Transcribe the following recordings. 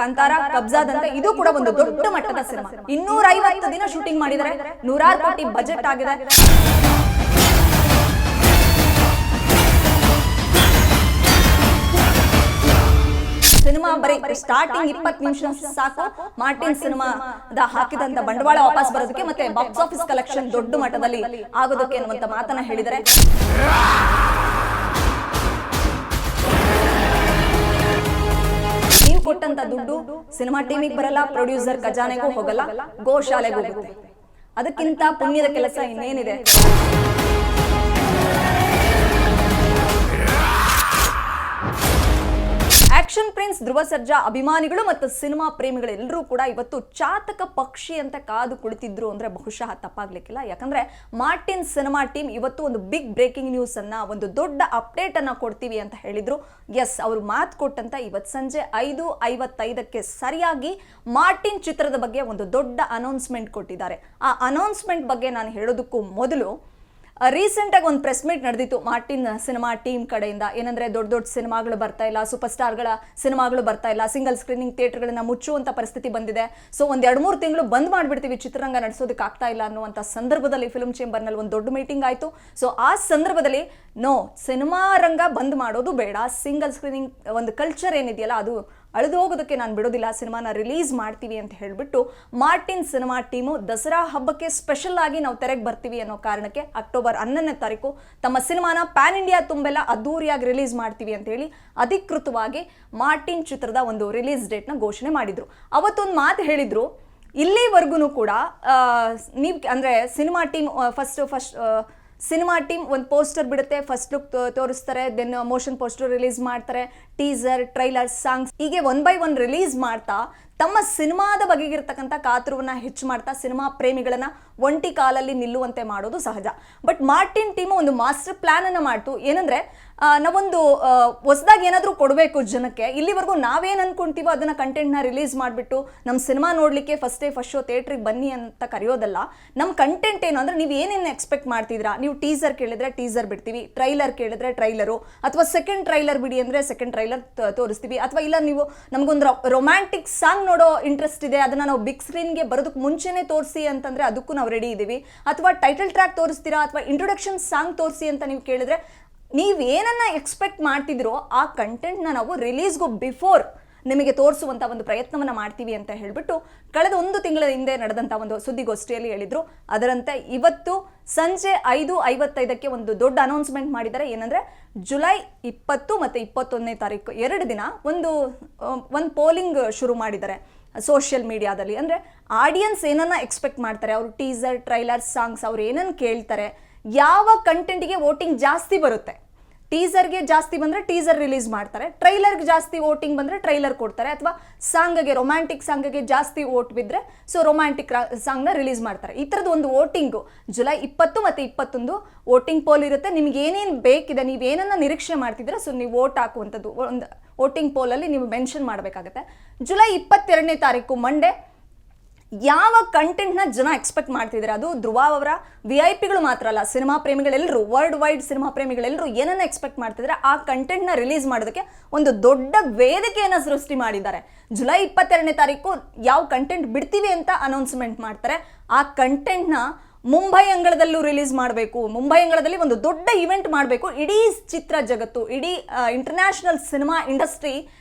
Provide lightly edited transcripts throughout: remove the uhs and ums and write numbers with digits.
ಕಾಂತಾರ, ಕಬ್ಜಾದಂತೆ ಇದು ಕೂಡ ಒಂದು ದೊಡ್ಡ ಮಟ್ಟದ ಸಿನಿಮಾ. 250 ದಿನ ಶೂಟಿಂಗ್ ಮಾಡಿದರೆ, 100 ಕೋಟಿ ಬಜೆಟ್ ಆಗಿದೆ. ಸಿನಿಮಾ ಬರೀ ಸ್ಟಾರ್ಟಿಂಗ್ 20 ನಿಮಿಷ ಸಾಕು ಮಾರ್ಟಿನ್ ಸಿನಿಮಾದ ಹಾಕಿದಂತ ಬಂಡವಾಳ ವಾಪಸ್ ಬರೋದಕ್ಕೆ ಮತ್ತೆ ಬಾಕ್ಸ್ ಆಫೀಸ್ ಕಲೆಕ್ಷನ್ ದೊಡ್ಡ ಮಟ್ಟದಲ್ಲಿ ಆಗೋದಕ್ಕೆ ಅನ್ನುವಂತ ಮಾತನ್ನ ಹೇಳಿದರೆ, ನೀವು ಕೊಟ್ಟಂತ ದುಡ್ಡು ಸಿನಿಮಾ ಟೀಮಿಗೆ ಬರಲ್ಲ, ಪ್ರೊಡ್ಯೂಸರ್ ಖಜಾನೆಗೂ ಹೋಗಲ್ಲ, ಗೋಶಾಲೆಗೂ ಹೋಗುತ್ತೆ. ಅದಕ್ಕಿಂತ ಪುಣ್ಯದ ಕೆಲಸ ಇನ್ನೇನಿದೆ? ಆಕ್ಷನ್ ಪ್ರಿನ್ಸ್ ಧ್ರುವ ಸರ್ಜಾ ಅಭಿಮಾನಿಗಳು ಮತ್ತು ಸಿನಿಮಾ ಪ್ರೇಮಿಗಳೆಲ್ಲರೂ ಕೂಡ ಇವತ್ತು ಚಾತಕ ಪಕ್ಷಿ ಅಂತ ಕಾದು ಕುಳಿತಿದ್ರು ಅಂದ್ರೆ ಬಹುಶಃ ತಪ್ಪಾಗ್ಲಿಕ್ಕಿಲ್ಲ. ಯಾಕಂದ್ರೆ ಮಾರ್ಟಿನ್ ಸಿನಿಮಾ ಟೀಮ್ ಇವತ್ತು ಒಂದು ಬಿಗ್ ಬ್ರೇಕಿಂಗ್ ನ್ಯೂಸ್ ಅನ್ನ, ಒಂದು ದೊಡ್ಡ ಅಪ್ಡೇಟ್ ಅನ್ನ ಕೊಡ್ತೀವಿ ಅಂತ ಹೇಳಿದ್ರು. ಎಸ್, ಅವರು ಮಾತು ಕೊಟ್ಟಂತ ಇವತ್ತು ಸಂಜೆ 5:55ಕ್ಕೆ ಸರಿಯಾಗಿ ಮಾರ್ಟಿನ್ ಚಿತ್ರದ ಬಗ್ಗೆ ಒಂದು ದೊಡ್ಡ ಅನೌನ್ಸ್ಮೆಂಟ್ ಕೊಟ್ಟಿದ್ದಾರೆ. ಆ ಅನೌನ್ಸ್ಮೆಂಟ್ ಬಗ್ಗೆ ನಾನು ಹೇಳೋದಕ್ಕೂ ಮೊದಲು ರೀಸೆಂಟ್ ಆಗಿ ಒಂದು ಪ್ರೆಸ್ ಮೀಟ್ ನಡೆದಿತ್ತು ಮಾರ್ಟಿನ್ ಸಿನಿಮಾ ಟೀಮ್ ಕಡೆಯಿಂದ. ಏನಂದ್ರೆ ದೊಡ್ಡ ದೊಡ್ಡ ಸಿನಿಮಾಗಳು ಬರ್ತಾ ಇಲ್ಲ, ಸೂಪರ್ ಸ್ಟಾರ್ಗಳ ಸಿನಿಮಾಗಳು ಬರ್ತಾ ಇಲ್ಲ, ಸಿಂಗಲ್ ಸ್ಕ್ರೀನಿಂಗ್ ಥಿಯೇಟರ್ಗಳನ್ನ ಮುಚ್ಚುವಂತ ಪರಿಸ್ಥಿತಿ ಬಂದಿದೆ. ಸೊ ಒಂದ್ 2-3 ತಿಂಗಳು ಬಂದ್ ಮಾಡ್ಬಿಡ್ತೀವಿ, ಚಿತ್ರರಂಗ ನಡೆಸೋದಕ್ಕೆ ಆಗ್ತಾ ಇಲ್ಲ ಅನ್ನುವಂಥ ಸಂದರ್ಭದಲ್ಲಿ ಫಿಲ್ಮ್ ಚೇಂಬರ್ನಲ್ಲಿ ಒಂದು ದೊಡ್ಡ ಮೀಟಿಂಗ್ ಆಯಿತು. ಸೊ ಆ ಸಂದರ್ಭದಲ್ಲಿ ಸಿನಿಮಾ ರಂಗ ಬಂದ್ ಮಾಡೋದು ಬೇಡ, ಸಿಂಗಲ್ ಸ್ಕ್ರೀನಿಂಗ್ ಒಂದು ಕಲ್ಚರ್ ಏನಿದೆಯಲ್ಲ ಅದು ಅಳಿದು ಹೋಗೋದಕ್ಕೆ ನಾನು ಬಿಡೋದಿಲ್ಲ, ಸಿನಿಮಾನ ರಿಲೀಸ್ ಮಾಡ್ತೀವಿ ಅಂತ ಹೇಳಿಬಿಟ್ಟು ಮಾರ್ಟಿನ್ ಸಿನಿಮಾ ಟೀಮು ದಸರಾ ಹಬ್ಬಕ್ಕೆ ಸ್ಪೆಷಲ್ ಆಗಿ ನಾವು ತೆರೆಗೆ ಬರ್ತೀವಿ ಅನ್ನೋ ಕಾರಣಕ್ಕೆ ಅಕ್ಟೋಬರ್ 11ನೇ ತಾರೀಕು ತಮ್ಮ ಸಿನಿಮಾನ ಪ್ಯಾನ್ ಇಂಡಿಯಾ ತುಂಬೆಲ್ಲ ಅದ್ದೂರಿಯಾಗಿ ರಿಲೀಸ್ ಮಾಡ್ತೀವಿ ಅಂತ ಹೇಳಿ ಅಧಿಕೃತವಾಗಿ ಮಾರ್ಟಿನ್ ಚಿತ್ರದ ಒಂದು ರಿಲೀಸ್ ಡೇಟ್ನ ಘೋಷಣೆ ಮಾಡಿದ್ರು. ಅವತ್ತೊಂದು ಮಾತು ಹೇಳಿದ್ರು, ಇಲ್ಲಿವರೆಗೂ ಕೂಡ ನೀವು ಅಂದರೆ ಸಿನಿಮಾ ಟೀಮ್ ಸಿನಿಮಾ ಟೀಮ್ ಒಂದು ಪೋಸ್ಟರ್ ಬಿಡುತ್ತೆ, ಫಸ್ಟ್ ಲುಕ್ ತೋರಿಸ್ತಾರೆ, ದೆನ್ ಮೋಷನ್ ಪೋಸ್ಟರ್ ರಿಲೀಸ್ ಮಾಡ್ತಾರೆ, ಟೀಸರ್, ಟ್ರೈಲರ್, ಸಾಂಗ್ಸ್ ಹೀಗೆ 1 by 1 ರಿಲೀಸ್ ಮಾಡ್ತಾ ತಮ್ಮ ಸಿನಿಮಾದ ಬಗೆಗಿರ್ತಕ್ಕಂಥ ಕಾತುರವನ್ನ ಹೆಚ್ಚು ಮಾಡ್ತಾ ಸಿನಿಮಾ ಪ್ರೇಮಿಗಳನ್ನ ಒಂಟಿ ಕಾಲಲ್ಲಿ ನಿಲ್ಲುವಂತೆ ಮಾಡೋದು ಸಹಜ. ಬಟ್ ಮಾರ್ಟಿನ್ ಟೀಮ್ ಒಂದು ಮಾಸ್ಟರ್ ಪ್ಲಾನ್ ಅನ್ನ ಮಾಡ್ತು. ಏನಂದ್ರೆ ನಾವೊಂದು ಹೊಸದಾಗಿ ಏನಾದರೂ ಕೊಡಬೇಕು ಜನಕ್ಕೆ, ಇಲ್ಲಿವರೆಗೂ ನಾವೇನು ಅನ್ಕೊಂತೀವೋ ಅದನ್ನ ಕಂಟೆಂಟ್ನ ರಿಲೀಸ್ ಮಾಡಿಬಿಟ್ಟು ನಮ್ಮ ಸಿನಿಮಾ ನೋಡ್ಲಿಕ್ಕೆ ಫಸ್ಟ್ ಶೋ ಥಿಯೇಟ್ರಿಗೆ ಬನ್ನಿ ಅಂತ ಕರೆಯೋದಲ್ಲ. ನಮ್ಮ ಕಂಟೆಂಟ್ ಏನು ಅಂದ್ರೆ ನೀವು ಏನೇನು ಎಕ್ಸ್ಪೆಕ್ಟ್ ಮಾಡ್ತಿದ್ದೀರಾ, ನೀವು ಟೀಸರ್ ಕೇಳಿದ್ರೆ ಟೀಸರ್ ಬಿಡ್ತೀವಿ, ಟ್ರೈಲರ್ ಕೇಳಿದ್ರೆ ಟ್ರೈಲರು, ಅಥವಾ ಸೆಕೆಂಡ್ ಟ್ರೈಲರ್ ಬಿಡಿ ಅಂದ್ರೆ ಸೆಕೆಂಡ್ ಟ್ರೈಲರ್ ತೋರಿಸ್ತೀವಿ, ಅಥವಾ ಇಲ್ಲ ನೀವು ನಮಗೊಂದು ರೊಮ್ಯಾಂಟಿಕ್ ಸಾಂಗ್ ನೋಡೋ ಇಂಟ್ರೆಸ್ಟ್ ಇದೆ, ಅದನ್ನ ನಾವು ಬಿಗ್ ಸ್ಕ್ರೀನ್ಗೆ ಬರೋದಕ್ಕೆ ಮುಂಚೆನೆ ತೋರಿಸಿ ಅಂತಂದ್ರೆ ಅದಕ್ಕೂ ನಾವು ರೆಡಿ ಇದ್ದೀವಿ, ಅಥವಾ ಟೈಟಲ್ ಟ್ರ್ಯಾಕ್ ತೋರಿಸ್ತೀರಾ ಅಥವಾ ಇಂಟ್ರೊಡಕ್ಷನ್ ಸಾಂಗ್ ತೋರಿಸಿ ಅಂತ ನೀವು ಕೇಳಿದ್ರೆ ನೀವೇನನ್ನ ಎಕ್ಸ್ಪೆಕ್ಟ್ ಮಾಡ್ತಿದ್ರೋ ಆ ಕಂಟೆಂಟ್ನ ನಾವು ರಿಲೀಸ್ಗೂ ಬಿಫೋರ್ ನಿಮಗೆ ತೋರಿಸುವಂಥ ಒಂದು ಪ್ರಯತ್ನವನ್ನು ಮಾಡ್ತೀವಿ ಅಂತ ಹೇಳಿಬಿಟ್ಟು ಕಳೆದ 1 ತಿಂಗಳ ಹಿಂದೆ ನಡೆದಂಥ ಒಂದು ಸುದ್ದಿಗೋಷ್ಠಿಯಲ್ಲಿ ಹೇಳಿದ್ರು. ಅದರಂತೆ ಇವತ್ತು ಸಂಜೆ 5:55ಕ್ಕೆ ಒಂದು ದೊಡ್ಡ ಅನೌನ್ಸ್ಮೆಂಟ್ ಮಾಡಿದ್ದಾರೆ. ಏನಂದರೆ ಜುಲೈ 20 ಮತ್ತು 21ನೇ ತಾರೀಕು 2 ದಿನ ಒಂದು ಪೋಲಿಂಗ್ ಶುರು ಮಾಡಿದ್ದಾರೆ ಸೋಷಿಯಲ್ ಮೀಡಿಯಾದಲ್ಲಿ. ಅಂದರೆ ಆಡಿಯನ್ಸ್ ಏನನ್ನ ಎಕ್ಸ್ಪೆಕ್ಟ್ ಮಾಡ್ತಾರೆ, ಅವರು ಟೀಸರ್, ಟ್ರೈಲರ್, ಸಾಂಗ್ಸ್ ಅವ್ರು ಏನನ್ನು ಕೇಳ್ತಾರೆ, ಯಾವ ಕಂಟೆಂಟಿಗೆ ವೋಟಿಂಗ್ ಜಾಸ್ತಿ ಬರುತ್ತೆ, ಟೀಸರ್ಗೆ ಜಾಸ್ತಿ ಬಂದರೆ ಟೀಸರ್ ರಿಲೀಸ್ ಮಾಡ್ತಾರೆ, ಟ್ರೈಲರ್ಗೆ ಜಾಸ್ತಿ ವೋಟಿಂಗ್ ಬಂದರೆ ಟ್ರೈಲರ್ ಕೊಡ್ತಾರೆ, ಅಥವಾ ಸಾಂಗ್ಗೆ ರೊಮ್ಯಾಂಟಿಕ್ ಸಾಂಗ್ಗೆ ಜಾಸ್ತಿ ವೋಟ್ ಬಿದ್ದರೆ ಸೊ ರೊಮ್ಯಾಂಟಿಕ್ ಸಾಂಗ್ನ ರಿಲೀಸ್ ಮಾಡ್ತಾರೆ. ಈ ಥರದ್ದು ಒಂದು ವೋಟಿಂಗು ಜುಲೈ 20 ಮತ್ತು 21 ವೋಟಿಂಗ್ ಪೋಲ್ ಇರುತ್ತೆ. ನಿಮ್ಗೆ ಏನೇನು ಬೇಕಿದೆ, ನೀವೇನನ್ನ ನಿರೀಕ್ಷೆ ಮಾಡ್ತಿದ್ರೆ ಸೊ ನೀವು ವೋಟ್ ಹಾಕುವಂಥದ್ದು ಒಂದು ವೋಟಿಂಗ್ ಪೋಲಲ್ಲಿ ನೀವು ಮೆನ್ಷನ್ ಮಾಡಬೇಕಾಗತ್ತೆ. ಜುಲೈ 22ನೇ ತಾರೀಕು ಮಂಡೇ ಯಾವ ಕಂಟೆಂಟ್ನ ಜನ ಎಕ್ಸ್ಪೆಕ್ಟ್ ಮಾಡ್ತಿದ್ದಾರೆ, ಅದು ಧ್ರುವ ಅವರ VIP ಗಳು ಮಾತ್ರ ಅಲ್ಲ, ಸಿನಿಮಾ ಪ್ರೇಮಿಗಳೆಲ್ಲರೂ, ವರ್ಲ್ಡ್ ವೈಡ್ ಸಿನಿಮಾ ಪ್ರೇಮಿಗಳೆಲ್ಲರೂ ಏನನ್ನ ಎಕ್ಸ್ಪೆಕ್ಟ್ ಮಾಡ್ತಿದ್ದಾರೆ ಆ ಕಂಟೆಂಟ್ನ ರಿಲೀಸ್ ಮಾಡೋದಕ್ಕೆ ಒಂದು ದೊಡ್ಡ ವೇದಿಕೆಯನ್ನು ಸೃಷ್ಟಿ ಮಾಡಿದ್ದಾರೆ. ಜುಲೈ 22ನೇ ತಾರೀಕು ಯಾವ ಕಂಟೆಂಟ್ ಬಿಡ್ತೀವಿ ಅಂತ ಅನೌನ್ಸ್ಮೆಂಟ್ ಮಾಡ್ತಾರೆ. ಆ ಕಂಟೆಂಟ್ನ ಮುಂಬೈ ಅಂಗಳದಲ್ಲೂ ರಿಲೀಸ್ ಮಾಡಬೇಕು, ಮುಂಬೈ ಅಂಗಳದಲ್ಲಿ ಒಂದು ದೊಡ್ಡ ಇವೆಂಟ್ ಮಾಡಬೇಕು, ಇಡೀ ಚಿತ್ರ ಜಗತ್ತು, ಇಡೀ ಇಂಟರ್ನ್ಯಾಷನಲ್ ಸಿನಿಮಾ ಇಂಡಸ್ಟ್ರಿ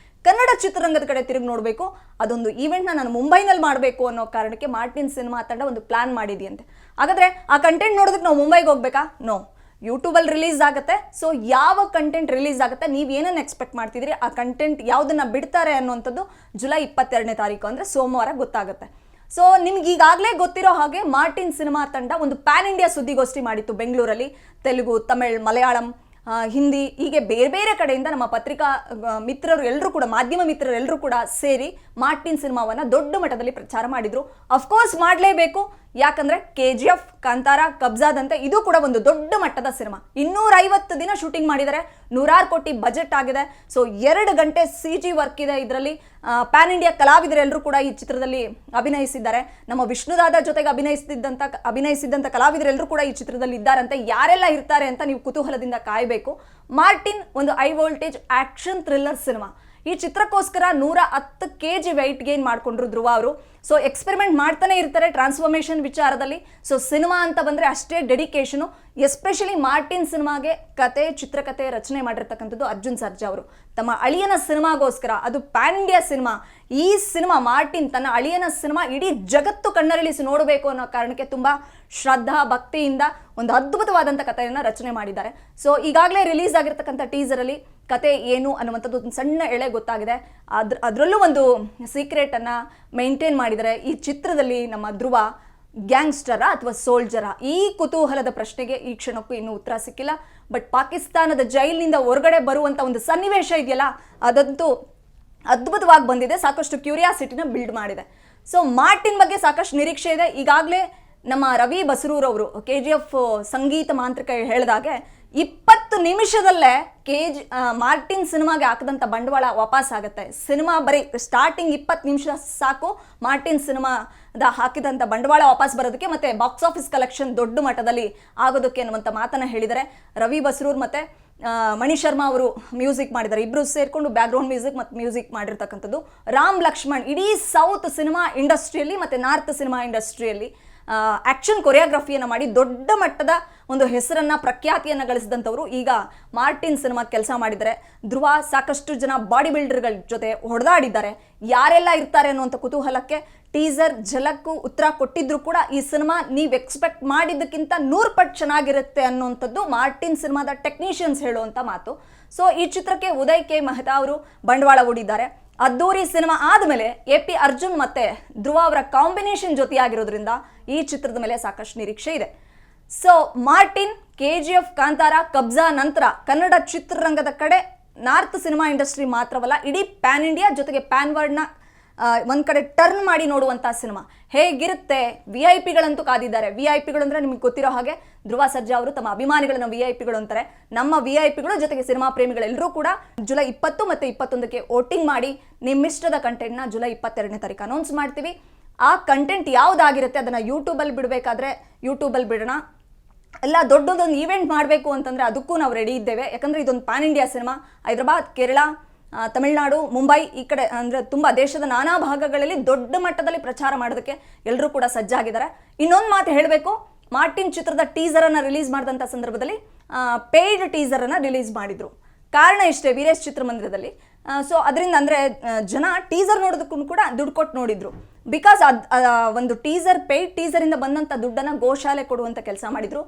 ಕನ್ನಡ ಚಿತ್ರರಂಗದ ಕಡೆ ತಿರುಗಿ ನೋಡಬೇಕು, ಅದೊಂದು ಈವೆಂಟ್ನ ನಾನು ಮುಂಬೈನಲ್ಲಿ ಮಾಡಬೇಕು ಅನ್ನೋ ಕಾರಣಕ್ಕೆ ಮಾರ್ಟಿನ್ ಸಿನಿಮಾ ತಂಡ ಒಂದು ಪ್ಲಾನ್ ಮಾಡಿದೆಯಂತೆ. ಹಾಗಾದ್ರೆ ಆ ಕಂಟೆಂಟ್ ನೋಡೋದಕ್ಕೆ ನಾವು ಮುಂಬೈಗೆ ಹೋಗ್ಬೇಕಾ? ನೋ, ಯೂಟ್ಯೂಬಲ್ಲಿ ರಿಲೀಸ್ ಆಗುತ್ತೆ. ಸೊ ಯಾವ ಕಂಟೆಂಟ್ ರಿಲೀಸ್ ಆಗುತ್ತೆ, ನೀವು ಏನನ್ನು ಎಕ್ಸ್ಪೆಕ್ಟ್ ಮಾಡ್ತಿದ್ದೀರಿ, ಆ ಕಂಟೆಂಟ್ ಯಾವುದನ್ನ ಬಿಡ್ತಾರೆ ಅನ್ನುವಂಥದ್ದು ಜುಲೈ 22ನೇ ತಾರೀಕು ಅಂದರೆ ಸೋಮವಾರ ಗೊತ್ತಾಗುತ್ತೆ. ಸೊ ನಿಮ್ಗೆ ಈಗಾಗಲೇ ಗೊತ್ತಿರೋ ಹಾಗೆ ಮಾರ್ಟಿನ್ ಸಿನಿಮಾ ತಂಡ ಒಂದು ಪ್ಯಾನ್ ಇಂಡಿಯಾ ಸುದ್ದಿಗೋಷ್ಠಿ ಮಾಡಿತ್ತು ಬೆಂಗಳೂರಲ್ಲಿ. ತೆಲುಗು, ತಮಿಳ್, ಮಲಯಾಳಂ, ಹಿಂದಿ ಹೀಗೆ ಬೇರೆ ಬೇರೆ ಕಡೆಯಿಂದ ನಮ್ಮ ಪತ್ರಿಕಾ ಮಿತ್ರರು ಎಲ್ಲರೂ ಕೂಡ, ಮಾಧ್ಯಮ ಮಿತ್ರರು ಎಲ್ಲರೂ ಕೂಡ ಸೇರಿ ಮಾರ್ಟಿನ್ ಸಿನಿಮಾವನ್ನು ದೊಡ್ಡ ಮಟ್ಟದಲ್ಲಿ ಪ್ರಚಾರ ಮಾಡಿದ್ರು. ಅಫ್ಕೋರ್ಸ್ ಮಾಡಲೇಬೇಕು, ಯಾಕಂದ್ರೆ KGF, ಕಾಂತಾರ, ಕಬ್ಜಾದಂತೆ ಇದು ಕೂಡ ಒಂದು ದೊಡ್ಡ ಮಟ್ಟದ ಸಿನಿಮಾ. 250 ದಿನ ಶೂಟಿಂಗ್ ಮಾಡಿದ್ದಾರೆ, 100 ಕೋಟಿ ಬಜೆಟ್ ಆಗಿದೆ. ಸೊ 2 ಗಂಟೆ CG ವರ್ಕ್ ಇದೆ ಇದರಲ್ಲಿ. ಪ್ಯಾನ್ ಇಂಡಿಯಾ ಕಲಾವಿದರೆಲ್ಲರೂ ಕೂಡ ಈ ಚಿತ್ರದಲ್ಲಿ ಅಭಿನಯಿಸಿದ್ದಾರೆ. ನಮ್ಮ ವಿಷ್ಣುದಾದ ಜೊತೆಗೆ ಅಭಿನಯಿಸಿದಂಥ ಕಲಾವಿದರೆಲ್ಲರೂ ಕೂಡ ಈ ಚಿತ್ರದಲ್ಲಿ ಇದ್ದಾರಂತೆ. ಯಾರೆಲ್ಲ ಇರ್ತಾರೆ ಅಂತ ನೀವು ಕುತೂಹಲದಿಂದ ಕಾಯಬೇಕು. ಮಾರ್ಟಿನ್ ಒಂದು high voltage action thriller cinema. ಈ ಚಿತ್ರಕ್ಕೋಸ್ಕರ 110 kg ವೆಯ್ಟ್ ಗೇನ್ ಮಾಡ್ಕೊಂಡ್ರು ಧ್ರುವ ಅವರು. ಸೊ ಎಕ್ಸ್ಪೆರಿಮೆಂಟ್ ಮಾಡ್ತಾನೆ ಇರ್ತಾರೆ ಟ್ರಾನ್ಸ್ಫಾರ್ಮೇಷನ್ ವಿಚಾರದಲ್ಲಿ. ಸೊ ಸಿನಿಮಾ ಅಂತ ಬಂದರೆ ಅಷ್ಟೇ ಡೆಡಿಕೇಶನು. ಎಸ್ಪೆಷಲಿ ಮಾರ್ಟಿನ್ ಸಿನಿಮಾಗೆ ಚಿತ್ರಕಥೆ ರಚನೆ ಮಾಡಿರ್ತಕ್ಕಂಥದ್ದು ಅರ್ಜುನ್ ಸರ್ಜಾ ಅವರು. ತಮ್ಮ ಅಳಿಯನ ಸಿನಿಮಾಗೋಸ್ಕರ, ಅದು ಪ್ಯಾನ್ ಇಂಡಿಯಾ ಸಿನಿಮಾ. ಈ ಸಿನಿಮಾ ಮಾರ್ಟಿನ್ ತನ್ನ ಅಳಿಯನ ಸಿನಿಮಾ ಇಡೀ ಜಗತ್ತು ಕಣ್ಣರಳಿಸಿ ನೋಡಬೇಕು ಅನ್ನೋ ಕಾರಣಕ್ಕೆ ತುಂಬ ಶ್ರದ್ಧಾ ಭಕ್ತಿಯಿಂದ ಒಂದು ಅದ್ಭುತವಾದಂಥ ಕಥೆಯನ್ನು ರಚನೆ ಮಾಡಿದ್ದಾರೆ. ಸೊ ಈಗಾಗಲೇ ರಿಲೀಸ್ ಆಗಿರ್ತಕ್ಕಂಥ ಟೀಸರಲ್ಲಿ ಕತೆ ಏನು ಅನ್ನುವಂಥದ್ದು ಒಂದು ಸಣ್ಣ ಎಳೆ ಗೊತ್ತಾಗಿದೆ. ಅದರಲ್ಲೂ ಒಂದು ಸೀಕ್ರೆಟನ್ನು ಮೇಂಟೈನ್ ಮಾಡಿದರೆ ಈ ಚಿತ್ರದಲ್ಲಿ ನಮ್ಮ ಧ್ರುವ ಗ್ಯಾಂಗ್ಸ್ಟರಾ ಅಥವಾ ಸೋಲ್ಜರಾ? ಈ ಕುತೂಹಲದ ಪ್ರಶ್ನೆಗೆ ಈ ಕ್ಷಣಕ್ಕೂ ಇನ್ನೂ ಉತ್ತರ ಸಿಕ್ಕಿಲ್ಲ. ಬಟ್ ಪಾಕಿಸ್ತಾನದ ಜೈಲಿನಿಂದ ಹೊರಗಡೆ ಬರುವಂಥ ಒಂದು ಸನ್ನಿವೇಶ ಇದೆಯಲ್ಲ, ಅದಂತೂ ಅದ್ಭುತವಾಗಿ ಬಂದಿದೆ. ಸಾಕಷ್ಟು ಕ್ಯೂರಿಯಾಸಿಟಿನ ಬಿಲ್ಡ್ ಮಾಡಿದೆ. ಸೊ ಮಾರ್ಟಿನ್ ಬಗ್ಗೆ ಸಾಕಷ್ಟು ನಿರೀಕ್ಷೆ ಇದೆ. ಈಗಾಗಲೇ ನಮ್ಮ ರವಿ ಬಸರೂರ್ ಅವರು KGF ಸಂಗೀತ ಮಾಂತ್ರಿಕ ಹೇಳಿದಾಗೆ 20 ನಿಮಿಷದಲ್ಲೇ ಮಾರ್ಟಿನ್ ಸಿನಿಮಾಗೆ ಹಾಕಿದಂಥ ಬಂಡವಾಳ ವಾಪಸ್ ಆಗುತ್ತೆ. ಸಿನಿಮಾ ಬರೀ ಸ್ಟಾರ್ಟಿಂಗ್ 20 ನಿಮಿಷ ಸಾಕು ಮಾರ್ಟಿನ್ ಸಿನಿಮಾದ ಹಾಕಿದಂಥ ಬಂಡವಾಳ ವಾಪಸ್ ಬರೋದಕ್ಕೆ, ಮತ್ತೆ ಬಾಕ್ಸ್ ಆಫೀಸ್ ಕಲೆಕ್ಷನ್ ದೊಡ್ಡ ಮಟ್ಟದಲ್ಲಿ ಆಗೋದಕ್ಕೆ ಅನ್ನುವಂಥ ಮಾತನ್ನು ಹೇಳಿದ್ದಾರೆ. ರವಿ ಬಸರೂರ್ ಮತ್ತು ಮಣಿ ಶರ್ಮಾ ಅವರು ಮ್ಯೂಸಿಕ್ ಮಾಡಿದ್ದಾರೆ. ಇಬ್ಬರು ಸೇರಿಕೊಂಡು ಬ್ಯಾಕ್ಗ್ರೌಂಡ್ ಮ್ಯೂಸಿಕ್ ಮಾಡಿರ್ತಕ್ಕಂಥದ್ದು. ರಾಮ್ ಲಕ್ಷ್ಮಣ್ ಇಡೀ ಸೌತ್ ಸಿನಿಮಾ ಇಂಡಸ್ಟ್ರಿಯಲ್ಲಿ ಮತ್ತು ನಾರ್ತ್ ಸಿನಿಮಾ ಇಂಡಸ್ಟ್ರಿಯಲ್ಲಿ ಆ್ಯಕ್ಷನ್ ಕೊರಿಯೋಗ್ರಫಿಯನ್ನು ಮಾಡಿ ದೊಡ್ಡ ಮಟ್ಟದ ಒಂದು ಹೆಸರನ್ನು ಪ್ರಖ್ಯಾತಿಯನ್ನು ಗಳಿಸಿದಂಥವರು ಈಗ ಮಾರ್ಟಿನ್ ಸಿನಿಮಾ ಕೆಲಸ ಮಾಡಿದ್ದಾರೆ. ಧ್ರುವ ಸಾಕಷ್ಟು ಜನ ಬಾಡಿ ಬಿಲ್ಡರ್ಗಳ ಜೊತೆ ಹೊಡೆದಾಡಿದ್ದಾರೆ. ಯಾರೆಲ್ಲ ಇರ್ತಾರೆ ಅನ್ನುವಂಥ ಕುತೂಹಲಕ್ಕೆ ಟೀಸರ್ ಝಲಕ್ಕು ಉತ್ತರ ಕೊಟ್ಟಿದ್ರು ಕೂಡ ಈ ಸಿನಿಮಾ ನೀವು ಎಕ್ಸ್ಪೆಕ್ಟ್ ಮಾಡಿದ್ದಕ್ಕಿಂತ 100 ಪಟ್ಟು ಚೆನ್ನಾಗಿರುತ್ತೆ ಅನ್ನುವಂಥದ್ದು ಮಾರ್ಟಿನ್ ಸಿನಿಮಾದ ಟೆಕ್ನಿಷಿಯನ್ಸ್ ಹೇಳುವಂಥ ಮಾತು. ಸೊ ಈ ಚಿತ್ರಕ್ಕೆ ಉದಯ್ ಕೆ ಮೆಹ್ತಾ ಅವರು ಬಂಡವಾಳ ಹೂಡಿದ್ದಾರೆ. ಅದ್ದೂರಿ ಸಿನಿಮಾ ಆದಮೇಲೆ AP ಅರ್ಜುನ್ ಮತ್ತೆ ಧ್ರುವ ಅವರ ಕಾಂಬಿನೇಷನ್ ಜೊತೆಯಾಗಿರೋದ್ರಿಂದ ಈ ಚಿತ್ರದ ಮೇಲೆ ಸಾಕಷ್ಟು ನಿರೀಕ್ಷೆ ಇದೆ. ಸೊ ಮಾರ್ಟಿನ್, KGF, ಕಾಂತಾರ, ಕಬ್ಜಾ ನಂತರ ಕನ್ನಡ ಚಿತ್ರರಂಗದ ಕಡೆ ನಾರ್ತ್ ಸಿನಿಮಾ ಇಂಡಸ್ಟ್ರಿ ಮಾತ್ರವಲ್ಲ, ಇಡೀ ಪ್ಯಾನ್ ಇಂಡಿಯಾ ಜೊತೆಗೆ ಪ್ಯಾನ್ ವರ್ಲ್ಡ್ನ ಒಂದು ಕಡೆ ಟರ್ನ್ ಮಾಡಿ ನೋಡುವಂಥ ಸಿನಿಮಾ ಹೇಗಿರುತ್ತೆ. VIP-ಗಳಂತೂ ಕಾದಿದ್ದಾರೆ. VIP-ಗಳು ಅಂದರೆ ನಿಮಗೆ ಗೊತ್ತಿರೋ ಹಾಗೆ ಧ್ರುವ ಸರ್ಜಾ ಅವರು ತಮ್ಮ ಅಭಿಮಾನಿಗಳನ್ನ VIP-ಗಳು ಅಂತಾರೆ. ನಮ್ಮ VIP-ಗಳು ಜೊತೆಗೆ ಸಿನಿಮಾ ಪ್ರೇಮಿಗಳೆಲ್ಲರೂ ಕೂಡ ಜುಲೈ 20 ಮತ್ತು 21ಕ್ಕೆ ವೋಟಿಂಗ್ ಮಾಡಿ ನಿಮ್ಮಿಷ್ಟದ ಕಂಟೆಂಟ್ನ ಜುಲೈ 22ನೇ ತಾರೀಕು ಅನೌನ್ಸ್ ಮಾಡ್ತೀವಿ. ಆ ಕಂಟೆಂಟ್ ಯಾವುದಾಗಿರುತ್ತೆ ಅದನ್ನು ಯೂಟ್ಯೂಬಲ್ಲಿ ಬಿಡಬೇಕಾದ್ರೆ ಯೂಟ್ಯೂಬಲ್ಲಿ ಬಿಡೋಣ. ಎಲ್ಲ ದೊಡ್ಡದೊಂದು ಈವೆಂಟ್ ಮಾಡಬೇಕು ಅಂತಂದರೆ ಅದಕ್ಕೂ ನಾವು ರೆಡಿ ಇದ್ದೇವೆ. ಯಾಕಂದರೆ ಇದೊಂದು PAN India cinema. Hyderabad, Kerala, Tamil Nadu, Mumbai ಈ ಕಡೆ ಅಂದರೆ ತುಂಬ ದೇಶದ ನಾನಾ ಭಾಗಗಳಲ್ಲಿ ದೊಡ್ಡ ಮಟ್ಟದಲ್ಲಿ ಪ್ರಚಾರ ಮಾಡೋದಕ್ಕೆ ಎಲ್ಲರೂ ಕೂಡ ಸಜ್ಜಾಗಿದ್ದಾರೆ. ಇನ್ನೊಂದು ಮಾತು ಹೇಳಬೇಕು, ಮಾರ್ಟಿನ್ ಚಿತ್ರದ ಟೀಸರನ್ನು ರಿಲೀಸ್ ಮಾಡಿದಂಥ ಸಂದರ್ಭದಲ್ಲಿ ಪೇಯ್ಡ್ ಟೀಸರನ್ನು ರಿಲೀಸ್ ಮಾಡಿದರು. ಕಾರಣ ಇಷ್ಟೇ, ವೀರೇಶ್ ಚಿತ್ರಮಂದಿರದಲ್ಲಿ. ಸೊ ಅದರಿಂದ ಅಂದರೆ ಜನ ಟೀಸರ್ ನೋಡೋದಕ್ಕೂ ಕೂಡ ದುಡ್ಡು ಕೊಟ್ಟು ನೋಡಿದರು. ಬಿಕಾಸ್ ಒಂದು ಪೇಯ್ಡ್ ಟೀಸರಿಂದ ಬಂದಂಥ ದುಡ್ಡನ್ನು ಗೋಶಾಲೆ ಕೊಡುವಂಥ ಕೆಲಸ ಮಾಡಿದರು.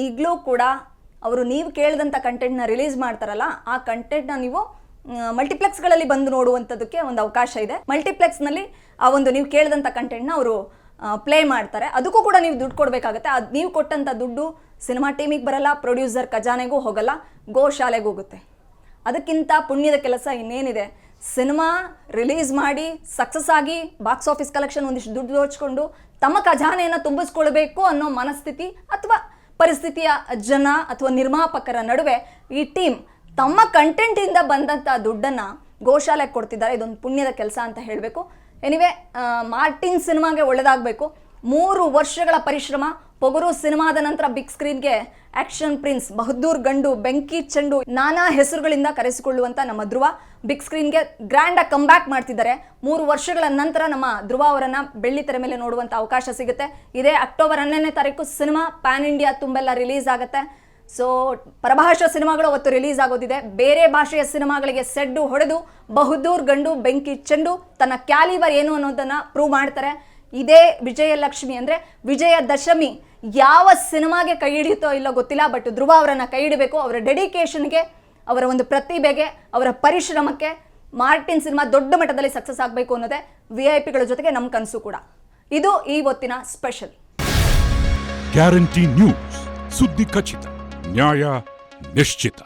ಈಗಲೂ ಕೂಡ ಅವರು ನೀವು ಕೇಳಿದಂಥ ಕಂಟೆಂಟ್ನ ರಿಲೀಸ್ ಮಾಡ್ತಾರಲ್ಲ, ಆ ಕಂಟೆಂಟ್ನ ನೀವು ಮಲ್ಟಿಪ್ಲೆಕ್ಸ್ಗಳಲ್ಲಿ ಬಂದು ನೋಡುವಂಥದ್ದಕ್ಕೆ ಒಂದು ಅವಕಾಶ ಇದೆ. ಮಲ್ಟಿಪ್ಲೆಕ್ಸ್ನಲ್ಲಿ ಆ ಒಂದು ನೀವು ಕೇಳಿದಂಥ ಕಂಟೆಂಟ್ನ ಅವರು ಪ್ಲೇ ಮಾಡ್ತಾರೆ. ಅದಕ್ಕೂ ಕೂಡ ನೀವು ದುಡ್ಡು ಕೊಡಬೇಕಾಗತ್ತೆ. ಅದು ನೀವು ಕೊಟ್ಟಂಥ ದುಡ್ಡು ಸಿನಿಮಾ ಟೀಮಿಗೆ ಬರಲ್ಲ, ಪ್ರೊಡ್ಯೂಸರ್ ಖಜಾನೆಗೂ ಹೋಗಲ್ಲ, ಗೋಶಾಲೆಗೆ ಹೋಗುತ್ತೆ. ಅದಕ್ಕಿಂತ ಪುಣ್ಯದ ಕೆಲಸ ಇನ್ನೇನಿದೆ. ಸಿನಿಮಾ ರಿಲೀಸ್ ಮಾಡಿ ಸಕ್ಸಸ್ ಆಗಿ ಬಾಕ್ಸ್ ಆಫೀಸ್ ಕಲೆಕ್ಷನ್ ಒಂದಿಷ್ಟು ದುಡ್ಡು ದೋಚ್ಕೊಂಡು ತಮ್ಮ ಖಜಾನೆಯನ್ನು ತುಂಬಿಸ್ಕೊಳ್ಬೇಕು ಅನ್ನೋ ಮನಸ್ಥಿತಿ ಅಥವಾ ಪರಿಸ್ಥಿತಿಯ ಜನ ಅಥವಾ ನಿರ್ಮಾಪಕರ ನಡುವೆ ಈ ಟೀಮ್ ತಮ್ಮ ಕಂಟೆಂಟಿಂದ ಬಂದಂಥ ದುಡ್ಡನ್ನು ಗೋಶಾಲೆಗೆ ಕೊಡ್ತಿದ್ದಾರೆ. ಇದೊಂದು ಪುಣ್ಯದ ಕೆಲಸ ಅಂತ ಹೇಳಬೇಕು. ಎನಿವೆ, ಮಾರ್ಟಿನ್ ಸಿನಿಮಾಗೆ ಒಳ್ಳೆಯದಾಗಬೇಕು. 3 ವರ್ಷಗಳ ಪರಿಶ್ರಮ. ಪೊಗರು ಸಿನಿಮಾದ ನಂತರ ಬಿಗ್ ಸ್ಕ್ರೀನ್ಗೆ ಆಕ್ಷನ್ ಪ್ರಿನ್ಸ್, ಬಹದ್ದೂರ್ ಗಂಡು, ಬೆಂಕಿ ಚೆಂಡು ನಾನಾ ಹೆಸರುಗಳಿಂದ ಕರೆಸಿಕೊಳ್ಳುವಂಥ ನಮ್ಮ ಧ್ರುವ ಬಿಗ್ ಸ್ಕ್ರೀನ್ಗೆ ಗ್ರ್ಯಾಂಡಾಗಿ ಕಂಬ್ಯಾಕ್ ಮಾಡ್ತಿದ್ದಾರೆ. 3 ವರ್ಷಗಳ ನಂತರ ನಮ್ಮ ಧ್ರುವ ಅವರನ್ನು ಬೆಳ್ಳಿತೆರೆ ಮೇಲೆ ನೋಡುವಂಥ ಅವಕಾಶ ಸಿಗುತ್ತೆ. ಇದೇ ಅಕ್ಟೋಬರ್ 12ನೇ ತಾರೀಕು ಸಿನಿಮಾ ಪ್ಯಾನ್ ಇಂಡಿಯಾ ತುಂಬೆಲ್ಲ ರಿಲೀಸ್ ಆಗುತ್ತೆ. ಸೊ ಪರಭಾಷಾ ಸಿನಿಮಾಗಳು ಅವತ್ತು ರಿಲೀಸ್ ಆಗೋದಿದೆ. ಬೇರೆ ಭಾಷೆಯ ಸಿನಿಮಾಗಳಿಗೆ ಸೆಡ್ಡು ಹೊಡೆದು ಬಹದ್ದೂರ್ ಗಂಡು, ಬೆಂಕಿ ಚೆಂಡು ತನ್ನ ಕ್ಯಾಲಿಬರ್ ಏನು ಅನ್ನೋದನ್ನು ಪ್ರೂವ್ ಮಾಡ್ತಾರೆ. ಇದೇ ವಿಜಯಲಕ್ಷ್ಮಿ ಅಂದರೆ ವಿಜಯದಶಮಿ ಯಾವ ಸಿನಿಮಾಗೆ ಕೈ ಹಿಡಿಯುತ್ತೋ ಇಲ್ಲೋ ಗೊತ್ತಿಲ್ಲ, ಬಟ್ ಧ್ರುವ ಅವರನ್ನು ಕೈ ಹಿಡಬೇಕು. ಅವರ ಡೆಡಿಕೇಶನ್ಗೆ, ಅವರ ಒಂದು ಪ್ರತಿಭೆಗೆ, ಅವರ ಪರಿಶ್ರಮಕ್ಕೆ ಮಾರ್ಟಿನ್ ಸಿನಿಮಾ ದೊಡ್ಡ ಮಟ್ಟದಲ್ಲಿ ಸಕ್ಸಸ್ ಆಗಬೇಕು ಅನ್ನೋದೇ VIP-ಗಳ ಜೊತೆಗೆ ನಮ್ಮ ಕನಸು ಕೂಡ. ಇದು ಇವತ್ತಿನ ಸ್ಪೆಷಲ್ ಗ್ಯಾರಂಟಿ ನ್ಯೂಸ್. ಸುದ್ದಿ ಖಚಿತ, ನ್ಯಾಯ ನಿಶ್ಚಿತ.